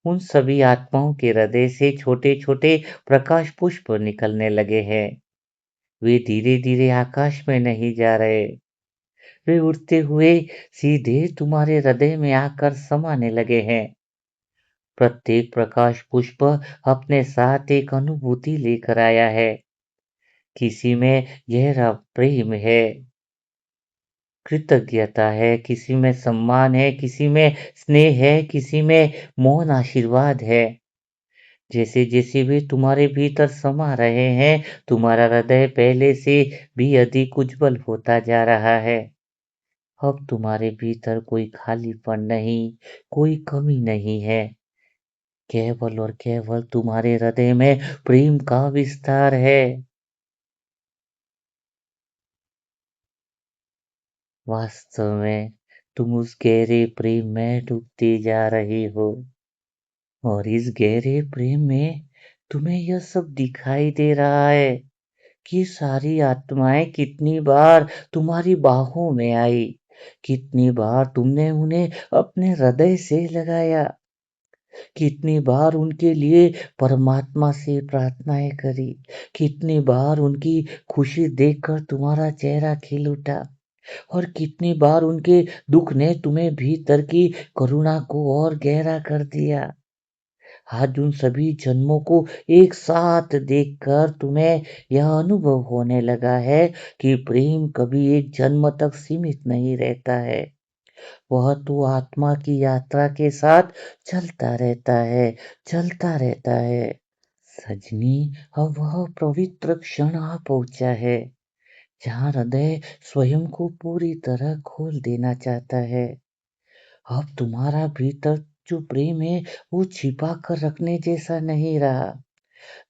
उन सभी आत्माओं के हृदय से छोटे छोटे प्रकाश पुष्प निकलने लगे हैं। वे धीरे धीरे आकाश में नहीं जा रहे, वे उड़ते हुए सीधे तुम्हारे हृदय में आकर समाने लगे हैं। प्रत्येक प्रकाश पुष्प अपने साथ एक अनुभूति लेकर आया है। किसी में गहरा प्रेम है, कृतज्ञता है, किसी में सम्मान है, किसी में स्नेह है, किसी में मौन आशीर्वाद है। जैसे जैसे वे तुम्हारे भीतर समा रहे हैं, तुम्हारा हृदय पहले से भी अधिक उज्जवल होता जा रहा है। अब तुम्हारे भीतर कोई खालीपन नहीं, कोई कमी नहीं है। केवल और केवल तुम्हारे हृदय में प्रेम का विस्तार है। वास्तव में तुम उस गहरे प्रेम में डूबती जा रही हो, और इस गहरे प्रेम में तुम्हें यह सब दिखाई दे रहा है कि सारी आत्माएं कितनी बार तुम्हारी बाहों में आई, कितनी बार तुमने उन्हें अपने हृदय से लगाया, कितनी बार उनके लिए परमात्मा से प्रार्थनाएं करी, कितनी बार उनकी खुशी देखकर तुम्हारा चेहरा खिल उठा, और कितनी बार उनके दुख ने तुम्हें भीतर की करुणा को और गहरा कर दिया। आज उन सभी जन्मों को एक साथ देखकर तुम्हें यह अनुभव होने लगा है कि प्रेम कभी एक जन्म तक सीमित नहीं रहता है। वह तो आत्मा की यात्रा के साथ चलता रहता है, चलता रहता है। सजनी, अब वह पवित्र क्षण आ पहुंचा है जहाँ हृदय स्वयं को पूरी तरह खोल देना चाहता है। अब तुम्हारा भीतर जो प्रेम है वो छिपा कर रखने जैसा नहीं रहा।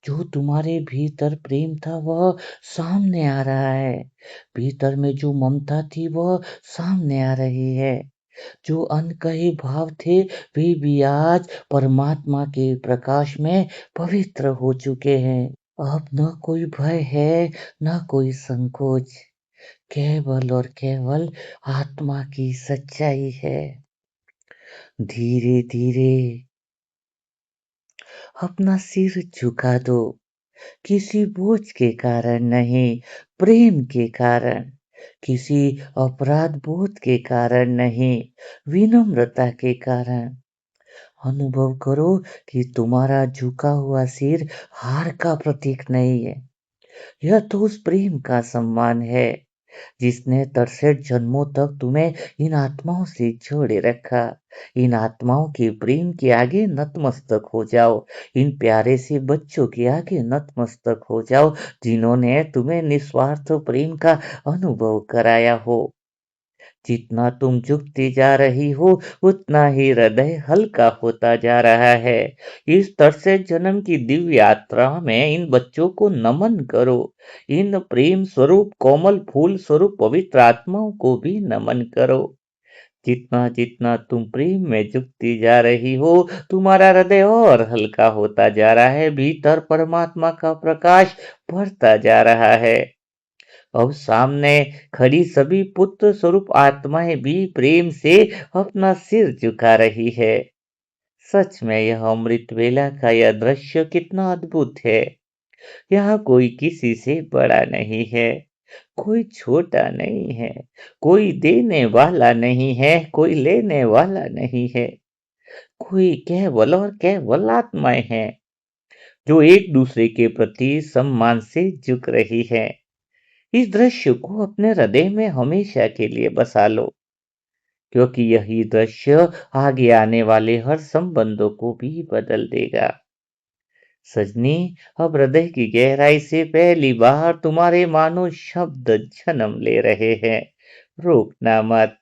जो तुम्हारे भीतर प्रेम था वह सामने आ रहा है। भीतर में जो ममता थी वह सामने आ रही है। जो अनकहे भाव थे वे भी आज परमात्मा के प्रकाश में पवित्र हो चुके हैं। अब न कोई भय है, न कोई संकोच, केवल और केवल आत्मा की सच्चाई है। धीरे धीरे अपना सिर झुका दो, किसी बोझ के कारण नहीं, प्रेम के कारण, किसी अपराध बोध के कारण नहीं, विनम्रता के कारण। अनुभव करो कि तुम्हारा झुका हुआ सिर हार का प्रतीक नहीं है, यह तो उस प्रेम का सम्मान है जिसने तरसठ जन्मों तक तुम्हें इन आत्माओं से जोड़े रखा। इन आत्माओं के प्रेम के आगे नतमस्तक हो जाओ। इन प्यारे से बच्चों के आगे नतमस्तक हो जाओ जिन्होंने तुम्हें निस्वार्थ प्रेम का अनुभव कराया हो। जितना तुम झुकती जा रही हो उतना ही हृदय हल्का होता जा रहा है। इस तरह जन्म की दिव्य यात्रा में इन बच्चों को नमन करो। इन प्रेम स्वरूप कोमल फूल स्वरूप पवित्र आत्माओं को भी नमन करो। जितना जितना तुम प्रेम में झुकती जा रही हो तुम्हारा हृदय और हल्का होता जा रहा है, भीतर परमात्मा का प्रकाश बढ़ता जा रहा है। अब सामने खड़ी सभी पुत्र स्वरूप आत्माएं भी प्रेम से अपना सिर झुका रही है। सच में यह अमृत वेला का यह दृश्य कितना अद्भुत है। यहाँ कोई किसी से बड़ा नहीं है, कोई छोटा नहीं है, कोई देने वाला नहीं है, कोई लेने वाला नहीं है। कोई केवल और केवल आत्माएं हैं जो एक दूसरे के प्रति सम्मान से झुक रही है। इस दृश्य को अपने हृदय में हमेशा के लिए बसा लो, क्योंकि यही दृश्य आगे आने वाले हर संबंधों को भी बदल देगा। सजनी, अब हृदय की गहराई से पहली बार तुम्हारे मानो शब्द जन्म ले रहे हैं। रोकना मत।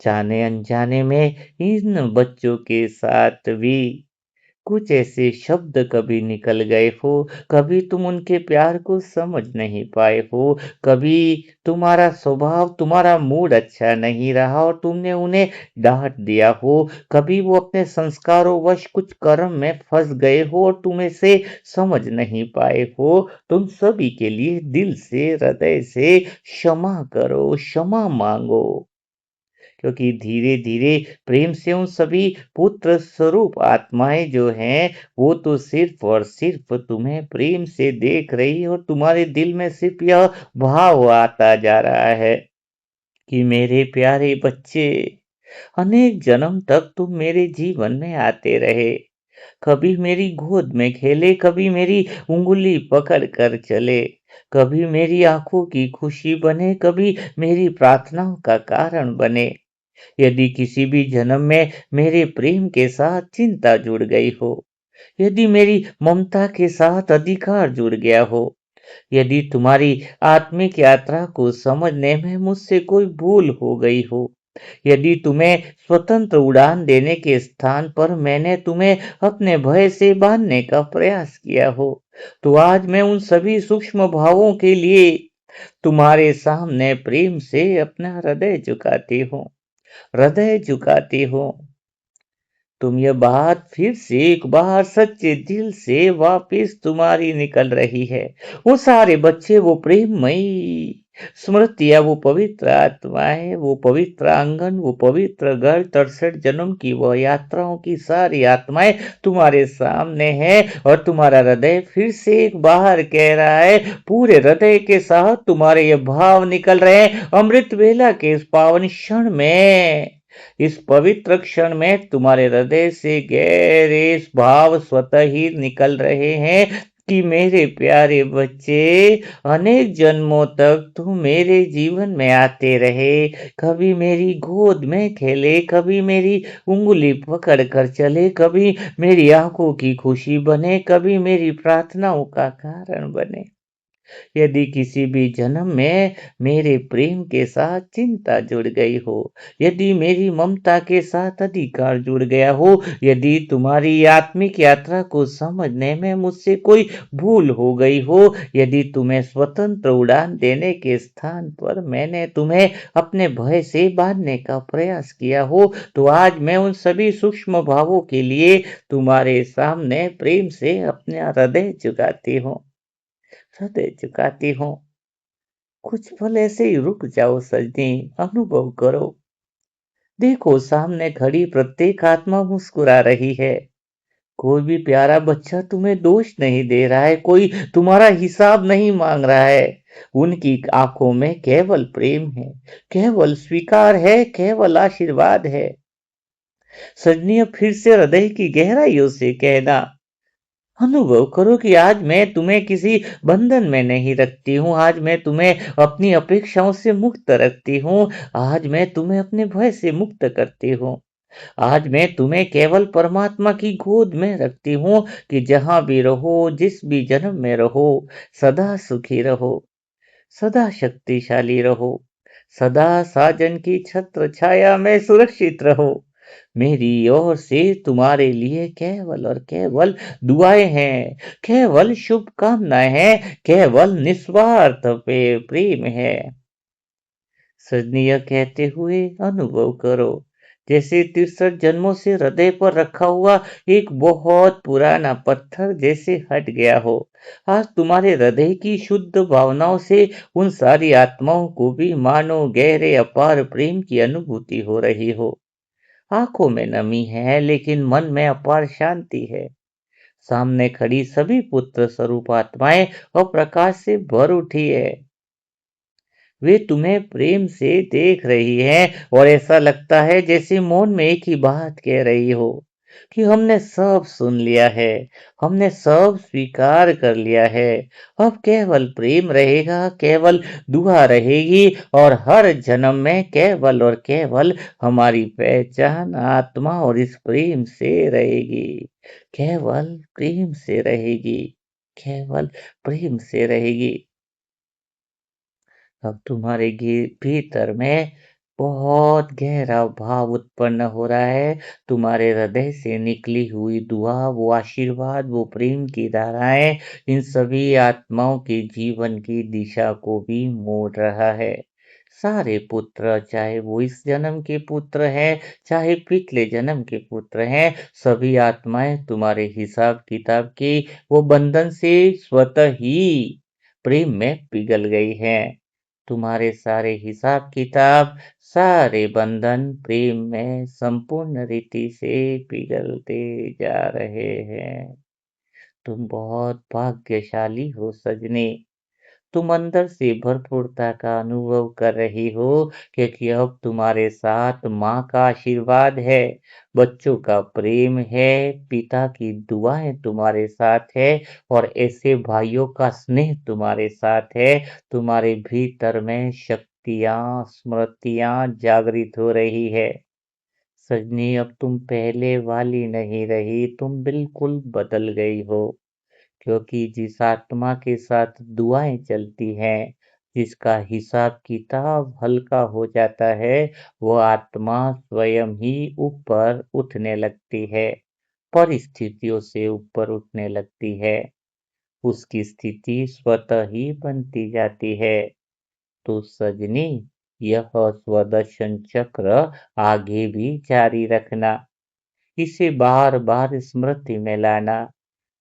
जाने अनजाने में इन बच्चों के साथ भी कुछ ऐसे शब्द कभी निकल गए हो, कभी तुम उनके प्यार को समझ नहीं पाए हो, कभी तुम्हारा स्वभाव, तुम्हारा मूड अच्छा नहीं रहा और तुमने उन्हें डाँट दिया हो, कभी वो अपने संस्कारों वश कुछ कर्म में फँस गए हो और तुम इसे समझ नहीं पाए हो। तुम सभी के लिए दिल से, हृदय से क्षमा करो, क्षमा माँगो। क्योंकि धीरे-धीरे प्रेम से उन सभी पुत्र स्वरूप आत्माएँ जो हैं, वो तो सिर्फ़ और सिर्फ़ तुम्हें प्रेम से देख रही है और तुम्हारे दिल में सिर्फ़ यह भाव आता जा रहा है कि मेरे प्यारे बच्चे, अनेक जन्म तक तुम मेरे जीवन में आते रहे। कभी मेरी गोद में खेले, कभी मेरी उँगली पकड़ कर चले, कभी मेरी आँखों की खुशी बने, कभी मेरी प्रार्थनाओं का कारण बने। यदि किसी भी जन्म में मेरे प्रेम के साथ चिंता जुड़ गई हो, यदि मेरी ममता के साथ अधिकार जुड़ गया हो, यदि तुम्हारी आत्मिक यात्रा को समझने में मुझसे कोई भूल हो गई हो, यदि तुम्हें स्वतंत्र उड़ान देने के स्थान पर मैंने तुम्हें अपने भय से बांधने का प्रयास किया हो, तो आज मैं उन सभी सूक्ष्म भावों के लिए तुम्हारे सामने प्रेम से अपना हृदय झुकाती हूँ। हृदय झुकाती हूँ। तुम ये बात फिर से एक बार सच्चे दिल से वापस तुम्हारी निकल रही है। वो सारे बच्चे, वो प्रेममयी स्मृतियाँ, वो पवित्र आत्माएँ, वो पवित्र आंगन, वो पवित्र घर, 63 जन्म की वह यात्राओं की सारी आत्माएँ तुम्हारे सामने हैं और तुम्हारा हृदय फिर से एक बार कह रहा है, पूरे हृदय के साथ तुम्हारे ये भाव निकल रहे हैं। अमृत वेला के इस पावन क्षण में, इस पवित्र क्षण में तुम्हारे हृदय से गहरे भाव स्वतः ही निकल रहे हैं कि मेरे प्यारे बच्चे, अनेक जन्मों तक तुम मेरे जीवन में आते रहे, कभी मेरी गोद में खेले, कभी मेरी उंगली पकड़ कर चले, कभी मेरी आंखों की खुशी बने, कभी मेरी प्रार्थनाओं का कारण बने। यदि किसी भी जन्म में मेरे प्रेम के साथ चिंता जुड़ गई हो, यदि मेरी ममता के साथ अधिकार जुड़ गया हो, यदि तुम्हारी आत्मिक यात्रा को समझने में मुझसे कोई भूल हो गई हो, यदि तुम्हें स्वतंत्र उड़ान देने के स्थान पर मैंने तुम्हें अपने भय से बांधने का प्रयास किया हो, तो आज मैं उन सभी सूक्ष्म भावों के लिए तुम्हारे सामने प्रेम से अपना हृदय झुकाती हूँ, हृदय झुकाती हूँ। कुछ पल ऐसे ही रुक जाओ सजनी, अनुभव करो। देखो सामने खड़ी प्रत्येक आत्मा मुस्कुरा रही है। कोई भी प्यारा बच्चा तुम्हें दोष नहीं दे रहा है, कोई तुम्हारा हिसाब नहीं मांग रहा है। उनकी आंखों में केवल प्रेम है, केवल स्वीकार है, केवल आशीर्वाद है। सजनी अब फिर से हृदय की गहराइयों से कहना, अनुभव करो कि आज मैं तुम्हें किसी बंधन में नहीं रखती हूँ, आज मैं तुम्हें अपनी अपेक्षाओं से मुक्त रखती हूँ, आज मैं तुम्हें अपने भय से मुक्त करती हूँ, आज मैं तुम्हें केवल परमात्मा की गोद में रखती हूँ कि जहां भी रहो, जिस भी जन्म में रहो, सदा सुखी रहो, सदा शक्तिशाली रहो, सदा साजन की छत्र छाया में सुरक्षित रहो। मेरी ओर से तुम्हारे लिए केवल और केवल दुआएं हैं, केवल शुभकामनाएं हैं, केवल निस्वार्थ प्रेम है। सजनीय कहते हुए अनुभव करो, जैसे 63 जन्मों से हृदय पर रखा हुआ एक बहुत पुराना पत्थर जैसे हट गया हो। आज तुम्हारे हृदय की शुद्ध भावनाओं से उन सारी आत्माओं को भी मानो गहरे अपार प्रेम की अनुभूति हो रही हो। आंखों में नमी है लेकिन मन में अपार शांति है। सामने खड़ी सभी पुत्र स्वरूप आत्माएं और प्रकाश से भर उठी है। वे तुम्हें प्रेम से देख रही हैं और ऐसा लगता है जैसे मौन में एक ही बात कह रही हो कि हमने सब सुन लिया है, हमने सब स्वीकार कर लिया है। अब केवल प्रेम रहेगा, केवल दुआ रहेगी और हर जन्म में केवल और केवल हमारी पहचान आत्मा और इस प्रेम से रहेगी, केवल प्रेम से रहेगी, केवल प्रेम से रहेगी। अब तुम्हारे भीतर में बहुत गहरा भाव उत्पन्न हो रहा है। तुम्हारे हृदय से निकली हुई दुआ, वो आशीर्वाद, वो प्रेम की धाराएं इन सभी आत्माओं के जीवन की दिशा को भी मोड़ रहा है। सारे पुत्र, चाहे वो इस जन्म के पुत्र हैं, चाहे पिछले जन्म के पुत्र हैं, सभी आत्माएं तुम्हारे हिसाब किताब के वो बंधन से स्वतः ही प्रेम में पिघल गई हैं। तुम्हारे सारे हिसाब किताब, सारे बंधन प्रेम में संपूर्ण रीति से पिघलते जा रहे हैं। तुम बहुत भाग्यशाली हो सजनी। तुम अंदर से भरपूरता का अनुभव कर रही हो क्योंकि अब तुम्हारे साथ माँ का आशीर्वाद है, बच्चों का प्रेम है, पिता की दुआएं तुम्हारे साथ है और ऐसे भाइयों का स्नेह तुम्हारे साथ है। तुम्हारे भीतर में शक्तियाँ, स्मृतियाँ जागृत हो रही है। सजनी अब तुम पहले वाली नहीं रही, तुम बिल्कुल बदल गई हो। क्योंकि जिस आत्मा के साथ दुआएं चलती हैं, जिसका हिसाब किताब हल्का हो जाता है, वो आत्मा स्वयं ही ऊपर उठने लगती है, परिस्थितियों से ऊपर उठने लगती है, उसकी स्थिति स्वतः ही बनती जाती है। तो सजनी, यह स्वदर्शन चक्र आगे भी जारी रखना। इसे बार बार स्मृति में लाना।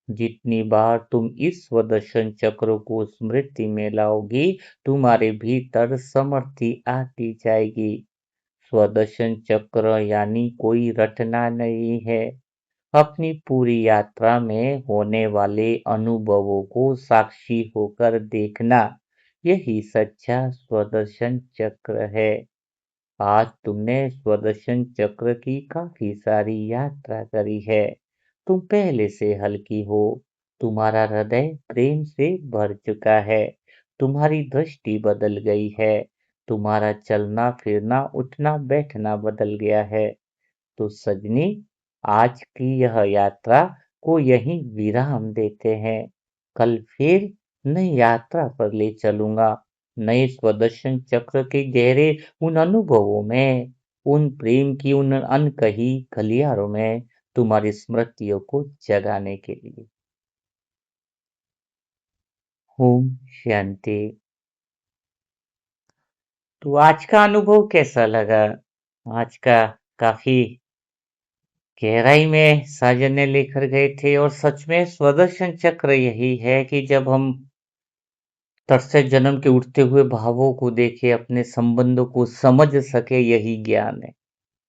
जितनी बार तुम इस स्वदर्शन चक्र को स्मृति में लाओगी, तुम्हारे भीतर समृद्धि आती जाएगी। स्वदर्शन चक्र यानी कोई रटना नहीं है। अपनी पूरी यात्रा में होने वाले अनुभवों को साक्षी होकर देखना, यही सच्चा स्वदर्शन चक्र है। आज तुमने स्वदर्शन चक्र की काफी सारी यात्रा करी है। तुम पहले से हल्की हो। तुम्हारा हृदय प्रेम से भर चुका है। तुम्हारी दृष्टि बदल गई है। तुम्हारा चलना फिरना उठना बैठना बदल गया है। तो सजनी, आज की यह यात्रा को यहीं विराम देते हैं। कल फिर नई यात्रा पर ले चलूंगा, नए स्वदर्शन चक्र के गहरे उन अनुभवों में, उन प्रेम की उन अनकही गलियारों में, तुम्हारी स्मृतियों को जगाने के लिए। ओम शांति। तो आज का अनुभव कैसा लगा? आज का काफी गहराई में साजन ने लेकर गए थे, और सच में स्वदर्शन चक्र यही है कि जब हम तरसे जन्म के उठते हुए भावों को देखे, अपने संबंधों को समझ सके, यही ज्ञान है।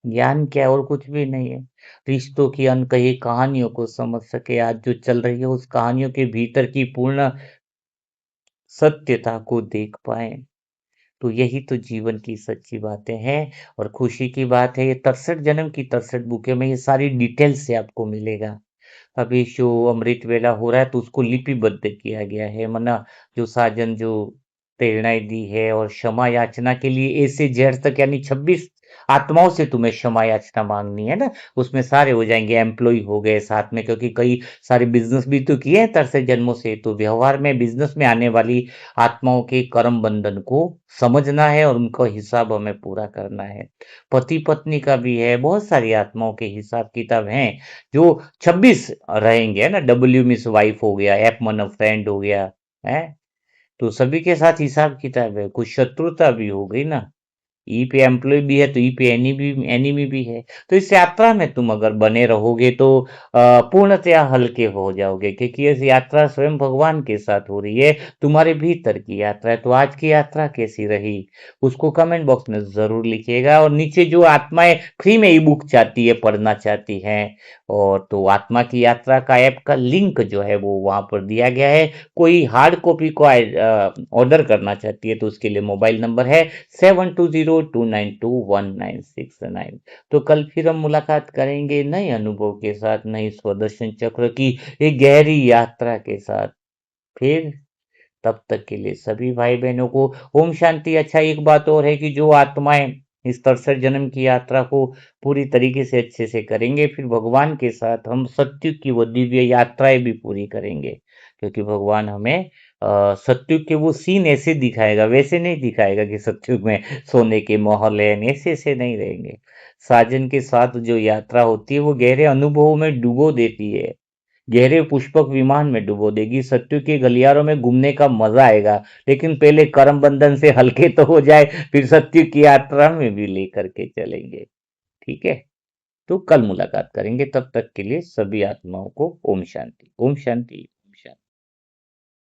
ज्ञान क्या है? और कुछ भी नहीं है। रिश्तों की अनकही कहानियों को समझ सके, आज जो चल रही है उस कहानियों के भीतर की पूर्ण सत्यता को देख पाए। तो यही तो जीवन की सच्ची बातें हैं। और खुशी की बात है, ये 63 जन्म की 63 बुकें में ये सारी डिटेल से आपको मिलेगा। अभी जो अमृत वेला हो रहा है तो उसको लिपिबद्ध किया गया है, मना जो साजन जो प्रेरणाएं दी है, और क्षमा याचना के लिए ए से जेड तक, यानी 26 आत्माओं से तुम्हें क्षमा याचना मांगनी है ना। उसमें सारे हो जाएंगे, एम्प्लॉय हो गए साथ में, क्योंकि कई सारे बिजनेस भी तो किए हैं तरसे जन्मों से। तो व्यवहार में बिजनेस में आने वाली आत्माओं के कर्म बंधन को समझना है और उनका हिसाब हमें पूरा करना है। पति पत्नी का भी है, बहुत सारी आत्माओं के हिसाब किताब हैं जो 26 रहेंगे, है ना। डब्ल्यू मिस वाइफ हो गया, एफ मन फ्रेंड हो गया, है। तो सभी के साथ हिसाब किताब है। कुछ शत्रुता भी हो गई ना। ई पे एम्प्लॉय भी है तो ई पे एनिमी भी है। तो इस यात्रा में तुम अगर बने रहोगे तो पूर्णतया हल्के हो जाओगे, क्योंकि ये यात्रा स्वयं भगवान के साथ हो रही है। तुम्हारे भीतर की यात्रा है। तो आज की यात्रा कैसी रही, उसको कमेंट बॉक्स में जरूर लिखिएगा। और नीचे जो आत्माएं फ्री में ई बुक चाहती है, पढ़ना चाहती हैं, और तो आत्मा की यात्रा का ऐप का लिंक जो है वो वहां पर दिया गया है। कोई हार्ड कॉपी को ऑर्डर करना चाहती है तो उसके लिए मोबाइल नंबर है 7202921969। तो कल फिर हम मुलाकात करेंगे नए अनुभव के साथ, नई स्वदर्शन चक्र की एक गहरी यात्रा के साथ। फिर तब तक के लिए सभी भाई बहनों को ओम शांति। अच्छा, एक बात और है कि जो आत्माएं इस 63 जन्म की यात्रा को पूरी तरीके से अच्छे से करेंगे, फिर भगवान के साथ हम सत्युग की वो दिव्य यात्राएं भी पूरी करेंगे। क्योंकि भगवान हमें सत्युग के वो सीन ऐसे दिखाएगा, वैसे नहीं दिखाएगा कि सत्युग में सोने के महल हैं, ऐसे ऐसे नहीं रहेंगे। साजन के साथ जो यात्रा होती है वो गहरे अनुभवों में डुबो देती है, गहरे पुष्पक विमान में डुबो देगी। सत्युग के गलियारों में घूमने का मजा आएगा, लेकिन पहले कर्म बंधन से हल्के तो हो जाए, फिर सत्युग की यात्रा में भी लेकर के चलेंगे। ठीक है। तो कल मुलाकात करेंगे, तब तक के लिए सभी आत्माओं को ओम शांति। ओम शांति।